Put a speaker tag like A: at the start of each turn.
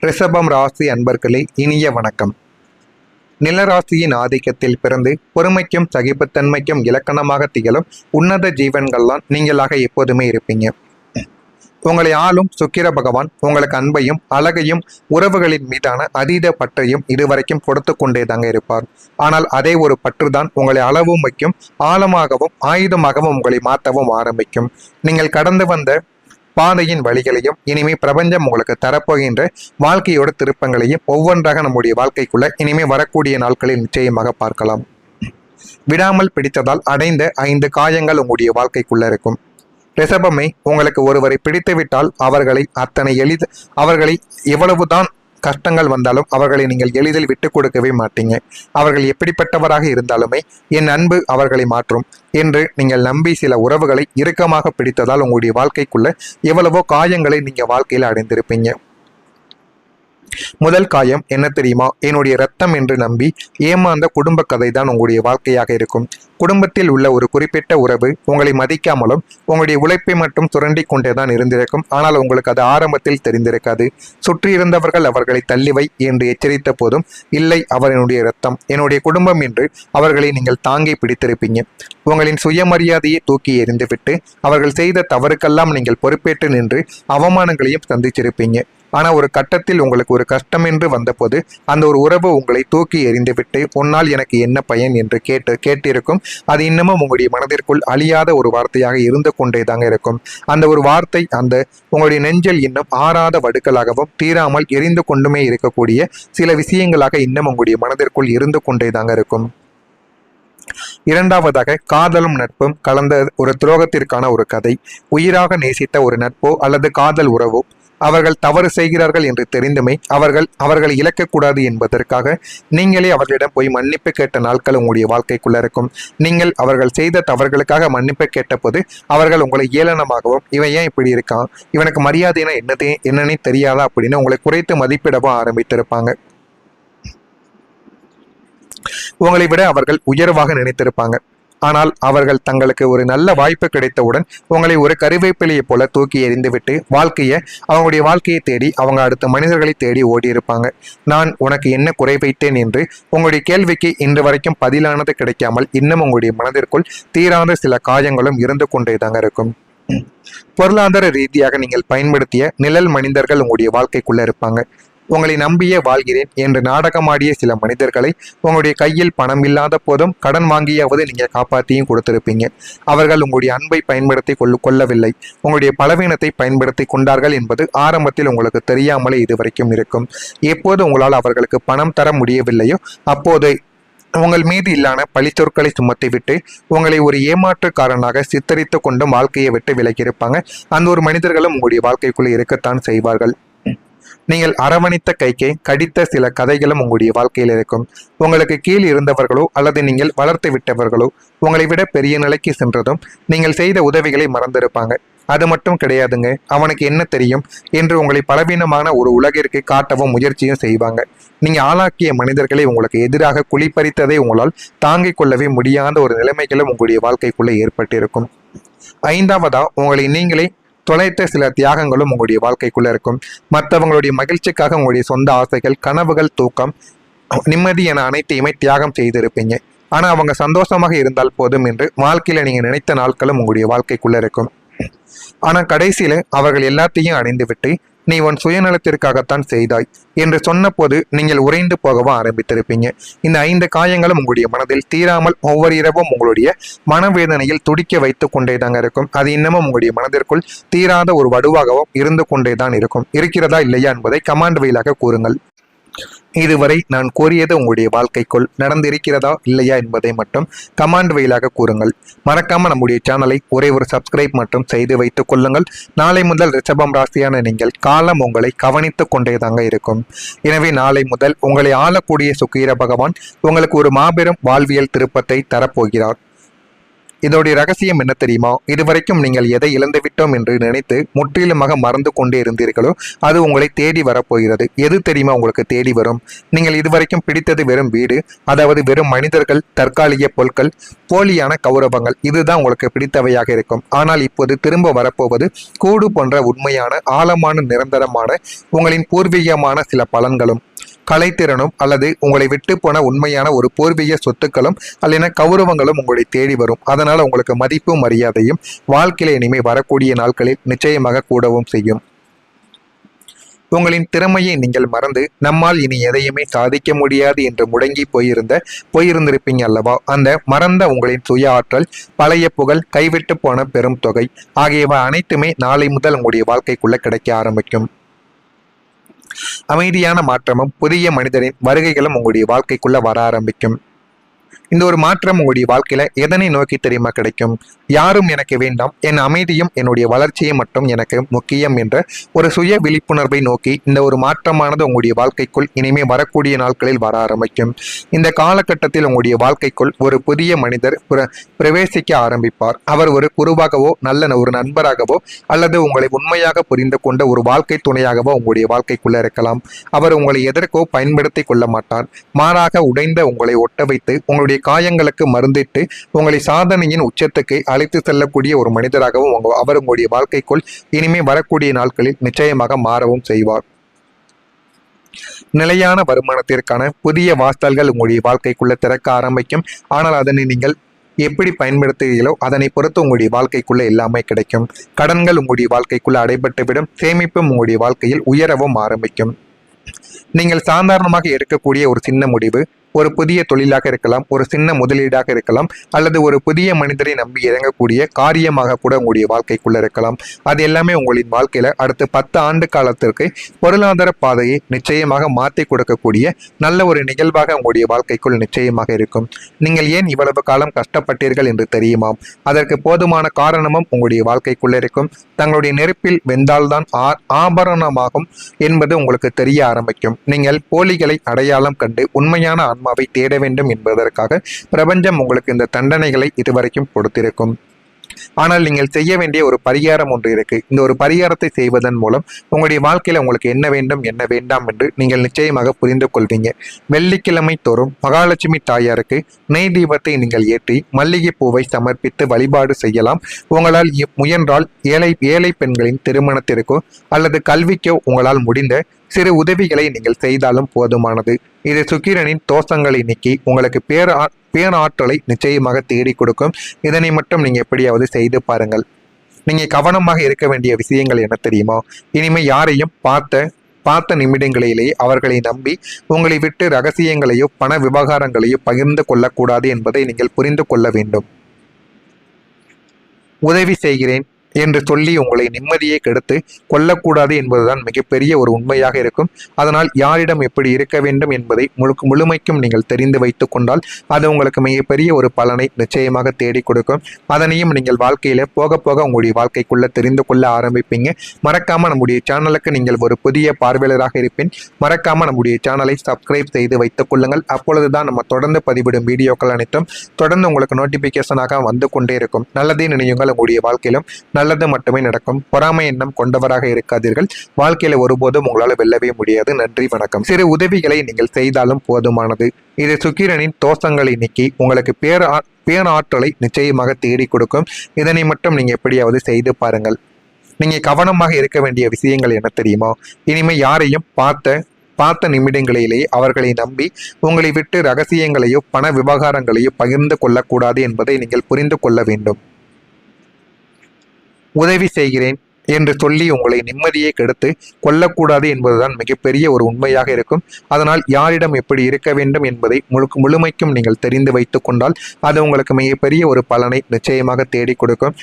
A: ரிஷபம் ராசி அன்பர்களே, இனிய வணக்கம். நிலராசியின் ஆதிக்கத்தில் பிறந்து பொறுமைக்கும் சகிப்புத்தன்மைக்கும் இலக்கணமாக திகழும் உன்னத ஜீவன்கள்லாம் நீங்களாக எப்போதுமே இருப்பீங்க. உங்களை ஆளும் சுக்கிர பகவான் உங்களுக்கு அன்பையும் அழகையும் உறவுகளின் மீதான அதீத பற்றையும் இதுவரைக்கும் கொடுத்து கொண்டே தாங்க இருப்பார். ஆனால் அதே ஒரு பற்றுதான் உங்களை அளவும் வைக்கும், ஆழமாகவும் ஆயுதமாகவும் உங்களை மாற்றவும் ஆரம்பிக்கும். நீங்கள் கடந்து வந்த பாதையின் வழிகளையும் இனிமே பிரபஞ்சம் உங்களுக்கு தரப்போகின்ற வாழ்க்கையோட திருப்பங்களையும் ஒவ்வொன்றாக நம்முடைய வாழ்க்கைக்குள்ள இனிமே வரக்கூடிய நாட்களில் நிச்சயமாக பார்க்கலாம். விடாமல் பிடித்ததால் அடைந்த 5 காயங்கள் உங்களுடைய வாழ்க்கைக்குள்ள இருக்கும். ரிஷபமே, உங்களுக்கு ஒருவரை பிடித்துவிட்டால் அவர்களை எவ்வளவுதான் கஷ்டங்கள் வந்தாலும் அவர்களை நீங்கள் எளிதில் விட்டு கொடுக்கவே மாட்டீங்க. அவர்கள் எப்படிப்பட்டவராக இருந்தாலுமே என் அன்பு அவர்களை மாற்றும் என்று நீங்கள் நம்பி சில உறவுகளை இறுக்கமாக பிடித்ததால் உங்களுடைய வாழ்க்கைக்குள்ள எவ்வளவோ காயங்களை நீங்க வாழ்க்கையில் அடைந்திருப்பீங்க. முதல் காயம் என்ன தெரியுமா? என்னுடைய ரத்தம் என்று நம்பி ஏமாந்த குடும்ப கதை தான் உங்களுடைய வாழ்க்கையாக இருக்கும். குடும்பத்தில் உள்ள ஒரு குறிப்பிட்ட உறவு உங்களை மதிக்காமலும் உங்களுடைய உழைப்பை மட்டும் சுரண்டி கொண்டே தான் இருந்திருக்கும். ஆனால் உங்களுக்கு அது ஆரம்பத்தில் தெரிந்திருக்காது. சுற்றி இருந்தவர்கள் அவர்களை தள்ளிவை என்று எச்சரித்த போதும் இல்லை, அவர் என்னுடைய ரத்தம், என்னுடைய குடும்பம் என்று அவர்களை நீங்கள் தாங்கி பிடித்திருப்பீங்க. உங்களின் சுயமரியாதையை தூக்கி எறிந்துவிட்டு அவர்கள் செய்த தவறுக்கெல்லாம் நீங்கள் பொறுப்பேற்று நின்று அவமானங்களையும் சந்திச்சிருப்பீங்க. ஆனால் ஒரு கட்டத்தில் உங்களுக்கு ஒரு கஷ்டம் என்று வந்தபோது அந்த ஒரு உறவு உங்களை தூக்கி எறிந்துவிட்டு உன்னால் எனக்கு என்ன பயன் என்று கேட்டிருக்கும். அது இன்னமும் உங்களுடைய மனதிற்குள் அழியாத ஒரு வார்த்தையாக இருந்து கொண்டே தாங்க இருக்கும். அந்த ஒரு வார்த்தை உங்களுடைய நெஞ்சில் இன்னும் ஆறாத வடுக்களாகவும் தீராமல் எரிந்து கொண்டுமே இருக்கக்கூடிய சில விஷயங்களாக இன்னும் உங்களுடைய மனதிற்குள் இருந்து கொண்டே தாங்க இருக்கும். இரண்டாவதாக, காதலும் நட்பும் கலந்த ஒரு துரோகத்திற்கான ஒரு கதை. உயிராக நேசித்த ஒரு நட்போ அல்லது காதல் உறவோ அவர்கள் தவறு செய்கிறார்கள் என்று தெரிந்துமே அவர்களை இழக்கக்கூடாது என்பதற்காக நீங்களே அவர்களிடம் போய் மன்னிப்பு கேட்ட நாட்கள் உங்களுடைய வாழ்க்கைக்குள்ள இருக்கும். நீங்கள் அவர்கள் செய்த தவறுகளுக்காக மன்னிப்பு கேட்டபோது அவர்கள் உங்களை ஏளனமாகவும் இவன் ஏன் இப்படி இருக்கான், இவனுக்கு மரியாதைனா என்னன்னே தெரியாதா அப்படின்னு உங்களை குறைத்து மதிப்பிடவும் ஆரம்பித்திருப்பாங்க. உங்களை விட அவர்கள் உயர்வாக நினைத்திருப்பாங்க. ஆனால் அவர்கள் தங்களுக்கு ஒரு நல்ல வாய்ப்பு கிடைத்தவுடன் உங்களை ஒரு கருவேப்பிலையை போல தூக்கி எறிந்துவிட்டு அவங்களுடைய வாழ்க்கையை தேடி அவங்க அடுத்த மனிதர்களை தேடி ஓடி இருப்பாங்க. நான் உனக்கு என்ன குறை வைத்தேன் என்று உங்களுடைய கேள்விக்கு இன்று வரைக்கும் பதிலானது கிடைக்காமல் இன்னும் உங்களுடைய மனதிற்குள் தீராத சில காயங்களும் இருந்து கொண்டே தாங்க இருக்கும். பொருளாதார ரீதியாக நீங்கள் பயன்படுத்திய நிழல் மனிதர்கள் உங்களுடைய வாழ்க்கைக்குள்ள இருப்பாங்க. உங்களை நம்பியே வாழ்கிறேன் என்று நாடகமாடிய சில மனிதர்களை உங்களுடைய கையில் பணம் இல்லாத போதும் கடன் வாங்கியாவது நீங்க காப்பாற்றியும் கொடுத்திருப்பீங்க. அவர்கள் உங்களுடைய அன்பை பயன்படுத்தி கொள்ளவில்லை, உங்களுடைய பலவீனத்தை பயன்படுத்தி கொண்டார்கள் என்பது ஆரம்பத்தில் உங்களுக்கு தெரியாமலே இதுவரைக்கும் இருக்கும். எப்போது உங்களால் அவர்களுக்கு பணம் தர முடியவில்லையோ அப்போது உங்கள் மீது இல்லான பழிச்சொற்களை சுமத்தி விட்டு உங்களை ஒரு ஏமாற்றுக்காரனாக சித்தரித்து கொண்டும் வாழ்க்கையை விட்டு விலகியிருப்பாங்க. அந்த ஒரு மனிதர்களும் உங்களுடைய வாழ்க்கைக்குள்ளே இருக்கத்தான் செய்வார்கள். நீங்கள் அரவணைத்த கைக்கே கடித்த சில கதைகளும் உங்களுடைய வாழ்க்கையில் இருக்கும். உங்களுக்கு கீழ் இருந்தவர்களோ அல்லது நீங்கள் வளர்த்து விட்டவர்களோ உங்களை விட பெரிய நிலைக்கு சென்றதும் நீங்கள் செய்த உதவிகளை மறந்திருப்பாங்க. அது மட்டும் கிடையாதுங்க, அவனுக்கு என்ன தெரியும் என்று உங்களை பலவீனமான ஒரு உலகிற்கு காட்டவும் முயற்சியும் செய்வாங்க. நீங்க ஆளாக்கிய மனிதர்களை உங்களுக்கு எதிராக குளிப்பறித்ததை உங்களால் தாங்கிக் கொள்ளவே முடியாத ஒரு நிலைமைகளும் உங்களுடைய வாழ்க்கைக்குள்ளே ஏற்பட்டிருக்கும். ஐந்தாவதா, உங்களை நீங்களே தொலைத்த சில தியாகங்களும் உங்களுடைய வாழ்க்கைக்குள்ள இருக்கும். மற்றவங்களுடைய மகிழ்ச்சிக்காக உங்களுடைய சொந்த ஆசைகள், கனவுகள், தூக்கம், நிம்மதி என அனைத்தையுமே தியாகம் செய்திருப்பீங்க. ஆனா அவங்க சந்தோஷமாக இருந்தால் போதும் என்று வாழ்க்கையில நீங்க நினைத்த நாட்களும் உங்களுடைய வாழ்க்கைக்குள்ள இருக்கும். ஆனா கடைசியில அவர்கள் எல்லாத்தையும் அடைந்து விட்டு நீ உன் சுயநலத்திற்காகத்தான் செய்தாய் என்று சொன்ன போது நீங்கள் உறைந்து போகவும் ஆரம்பித்திருப்பீங்க. இந்த 5 காயங்களும் உங்களுடைய மனதில் தீராமல் ஒவ்வொரு இரவும் உங்களுடைய மனவேதனையில் துடிக்க வைத்து கொண்டே தாங்க இருக்கும். அது இன்னமும் உங்களுடைய மனதிற்குள் தீராத ஒரு வடுவாகவும் இருந்து கொண்டே தான் இருக்கும். இருக்கிறதா இல்லையா என்பதை கமாண்ட் வழியாக கூறுங்கள். இதுவரை நான் கூறியது உங்களுடைய வாழ்க்கைக்குள் நடந்திருக்கிறதா இல்லையா என்பதை மட்டும் கமாண்ட் வழியாக கூறுங்கள். மறக்காம நம்முடைய சேனலை ஒரே ஒரு சப்ஸ்கிரைப் மட்டும் செய்து வைத்துக் கொள்ளுங்கள். நாளை முதல் ரிஷபம் ராசியான நீங்கள் காலம் உங்களை கவனித்து கொண்டே தாங்க இருக்கும். எனவே நாளை முதல் உங்களை ஆளக்கூடிய சுக்கிர பகவான் உங்களுக்கு ஒரு மாபெரும் வாழ்வியல் திருப்பத்தை தரப்போகிறார். இதோடைய ரகசியம் என்ன தெரியுமா? இதுவரைக்கும் நீங்கள் எதை இழந்துவிட்டோம் என்று நினைத்து முற்றிலுமாக மறந்து கொண்டே இருந்தீர்களோ அது உங்களை தேடி வரப்போகிறது. எது தெரியுமா உங்களுக்கு தேடி வரும்? நீங்கள் இதுவரைக்கும் பிடித்தது வெறும் வீடு, அதாவது வெறும் மனிதர்கள், தற்காலிக பொருட்கள், போலியான கௌரவங்கள், இதுதான் உங்களுக்கு பிடித்தவையாக இருக்கும். ஆனால் இப்போது திரும்ப வரப்போவது கூடு போன்ற உண்மையான, ஆழமான, நிரந்தரமான, உங்களின் பூர்வீகமான சில பலன்களும், கலைத்திறனும், அல்லது உங்களை விட்டு போன உண்மையான ஒரு பூர்வீக சொத்துக்களும் அல்லது கௌரவங்களும் உங்களை தேடி வரும். அதனால உங்களுக்கு மதிப்பும் மரியாதையும் வாழ்க்கையில இனிமே வரக்கூடிய நாட்களில் நிச்சயமாக கூடவும் செய்யும். உங்களின் திறமையை நீங்கள் மறந்து நம்மால் இனி எதையுமே சாதிக்க முடியாது என்று முடங்கி போயிருந்திருப்பீங்க அல்லவா? அந்த மறந்த உங்களின் சுய ஆற்றல், பழைய புகழ், கைவிட்டு போன பெரும் தொகை ஆகியவை அனைத்துமே நாளை முதல் உங்களுடைய வாழ்க்கைக்குள்ள கிடைக்க ஆரம்பிக்கும். அமைதியான மாற்றமும் புதிய மனிதரின் வருகைகளும் உங்களுடைய வாழ்க்கைக்குள்ள வர ஆரம்பிக்கும். இந்த ஒரு மாற்றம் உங்களுடைய வாழ்க்கையில எதனை நோக்கி தெரியுமா கிடைக்கும்? யாரும் எனக்கு வேண்டாம், என் அமைதியும் என்னுடைய வளர்ச்சியை மட்டும் எனக்கு முக்கியம் என்ற ஒரு சுய விழிப்புணர்வை நோக்கி இந்த ஒரு மாற்றமானது உங்களுடைய வாழ்க்கைக்குள் இனிமே வரக்கூடிய நாட்களில் வர ஆரம்பிக்கும். இந்த காலகட்டத்தில் உங்களுடைய வாழ்க்கைக்குள் ஒரு புதிய மனிதர் பிரவேசிக்க ஆரம்பிப்பார். அவர் ஒரு குருவாகவோ, நல்ல ஒரு நண்பராகவோ, அல்லது உங்களை உண்மையாக புரிந்து கொண்ட ஒரு வாழ்க்கை துணையாகவோ உங்களுடைய வாழ்க்கைக்குள்ள இருக்கலாம். அவர் உங்களை எதற்கோ பயன்படுத்தி கொள்ள மாட்டார். மாறாக உடைந்த உங்களை ஒட்ட வைத்து உங்களுடைய காயங்களுக்கு மருந்திட்டு உங்களை சாதனையின் உச்சத்துக்கு அழைத்து செல்லக்கூடிய ஒரு மனிதராகவும் அவர் உங்களுடைய வாழ்க்கைக்குள் இனிமே வரக்கூடிய நாட்களில் நிச்சயமாக மாறவும் செய்வார். நிலையான வருமானத்திற்கான புதிய வாசல்கள் உங்களுடைய வாழ்க்கைக்குள்ள திறக்க ஆரம்பிக்கும். ஆனால் அதனை நீங்கள் எப்படி பயன்படுத்துகிறீர்களோ அதனை பொறுத்து உங்களுடைய வாழ்க்கைக்குள்ள எல்லாமே கிடைக்கும். கடன்கள் உங்களுடைய வாழ்க்கைக்குள்ள அடைபட்டுவிடும். சேமிப்பும் உங்களுடைய வாழ்க்கையில் உயரவும் ஆரம்பிக்கும். நீங்கள் சாதாரணமாக எடுக்கக்கூடிய ஒரு சின்ன முடிவு ஒரு புதிய தொழிலாக இருக்கலாம், ஒரு சின்ன முதலீடாக இருக்கலாம், அல்லது ஒரு புதிய மனிதரை நம்பி இறங்கக்கூடிய காரியமாக கூட உங்களுடைய வாழ்க்கைக்குள்ள இருக்கலாம். அது எல்லாமே உங்களின் வாழ்க்கையில அடுத்த 10 ஆண்டு காலத்திற்கு பொருளாதார பாதையை நிச்சயமாக மாற்றி கொடுக்கக்கூடிய நல்ல ஒரு நிகழ்வாக உங்களுடைய வாழ்க்கைக்குள் நிச்சயமாக இருக்கும். நீங்கள் ஏன் இவ்வளவு காலம் கஷ்டப்பட்டீர்கள் என்று தெரியுமா? அதற்கு போதுமான காரணமும் உங்களுடைய வாழ்க்கைக்குள்ள இருக்கும். தங்களுடைய நெருப்பில் வெந்தால்தான் ஆபரணமாகும் என்பது உங்களுக்கு தெரிய ஆரம்பிக்கும். நீங்கள் போலிகளை அடையாளம் கண்டு உண்மையான ஆன்மாவை தேட வேண்டும் என்பதற்காக பிரபஞ்சம் உங்களுக்கு இந்த தண்டனைகளை இதுவரைக்கும் கொடுத்திருக்கும். ஆனால் நீங்கள் செய்ய வேண்டிய ஒரு பரிகாரம் ஒன்று இருக்கு. இந்த ஒரு பரிகாரத்தை செய்வதன் மூலம் உங்களுடைய வாழ்க்கையில உங்களுக்கு என்ன வேண்டும் என்ன வேண்டாம் என்று நீங்கள் நிச்சயமாக புரிந்து கொள்வீங்க. வெள்ளிக்கிழமை தோறும் மகாலட்சுமி தாயாருக்கு நெய் தீபத்தை நீங்கள் ஏற்றி மல்லிகை பூவை சமர்ப்பித்து வழிபாடு செய்யலாம். உங்களால் முயன்றால் ஏழை பெண்களின் திருமணத்திற்கோ அல்லது கல்விக்கோ உங்களால் முடிந்த சிறு உதவிகளை நீங்கள் செய்தாலும் போதுமானது. இது சுக்கிரனின் தோஷங்களை நீக்கி உங்களுக்கு பேராற்றலை நிச்சயமாக தேடி கொடுக்கும். இதனை மட்டும் நீங்க எப்படியாவது செய்து பாருங்கள். நீங்க கவனமாக இருக்க வேண்டிய விஷயங்கள் என்ன தெரியுமா? இனிமே யாரையும் பார்த்த நிமிடங்களிலேயே அவர்களை நம்பி உங்களை விட்டு ரகசியங்களையோ பண விவகாரங்களையோ பகிர்ந்து கொள்ளக்கூடாது என்பதை நீங்கள் புரிந்து கொள்ள வேண்டும். உதவி செய்கிறேன் என்று சொல்லி உங்களை நிம்மதியை கெடுத்து கொள்ளக்கூடாது என்பதுதான் மிகப்பெரிய ஒரு உண்மையாக இருக்கும். அதனால் யாரிடம் எப்படி இருக்க வேண்டும் என்பதை முழுமைக்கும் நீங்கள் தெரிந்து வைத்துக் கொண்டால் அது உங்களுக்கு மிகப்பெரிய ஒரு பலனை நிச்சயமாக தேடி கொடுக்கும். அதனையும் நீங்கள் வாழ்க்கையில போக போக உங்களுடைய வாழ்க்கைக்குள்ள தெரிந்து கொள்ள ஆரம்பிப்பீங்க. மறக்காம நம்முடைய சேனலுக்கு நீங்கள் ஒரு புதிய பார்வையாளராக இருப்பேன். மறக்காம நம்முடைய சேனலை சப்ஸ்கிரைப் செய்து வைத்துக் கொள்ளுங்கள். அப்பொழுதுதான் நம்ம தொடர்ந்து பதிவிடும் வீடியோக்கள் அனைத்தும் தொடர்ந்து உங்களுக்கு நோட்டிபிகேஷனாக வந்து கொண்டே இருக்கும். நல்லதே நினையுங்கள். உங்களுடைய வாழ்க்கையிலும் நல்லது மட்டுமே நடக்கும். பொறாமை எண்ணம் கொண்டவராக இருக்காதீர்கள். வாழ்க்கையில ஒருபோதும் உங்களால் வெல்லவே முடியாது. நன்றி, வணக்கம். சிறு உதவிகளை நீங்கள் செய்தாலும் போதுமானது. இது சுக்கிரனின் தோஷங்களை நீக்கி உங்களுக்கு பேராற்றலை நிச்சயமாக தேடி கொடுக்கும். இதனை மட்டும் நீங்க எப்படியாவது செய்து பாருங்கள். நீங்க கவனமாக இருக்க வேண்டிய விஷயங்கள் என்ன தெரியுமா? இனிமே யாரையும் பார்த்த நிமிடங்களிலேயே அவர்களை நம்பி உங்களை விட்டு ரகசியங்களையோ பண விவகாரங்களையோ பகிர்ந்து கொள்ளக்கூடாது என்பதை நீங்கள் புரிந்து கொள்ள வேண்டும். உதவி செய்கிறேன் என்று சொல்லி உங்களை நிம்மதியை கெடுத்து கொள்ளக்கூடாது என்பதுதான் மிகப்பெரிய ஒரு உண்மையாக இருக்கும். அதனால் யாரிடம் எப்படி இருக்க வேண்டும் என்பதை முழுமைக்கும் நீங்கள் தெரிந்து வைத்துக் கொண்டால் அது உங்களுக்கு மிகப்பெரிய ஒரு பலனை நிச்சயமாக தேடி கொடுக்கும்.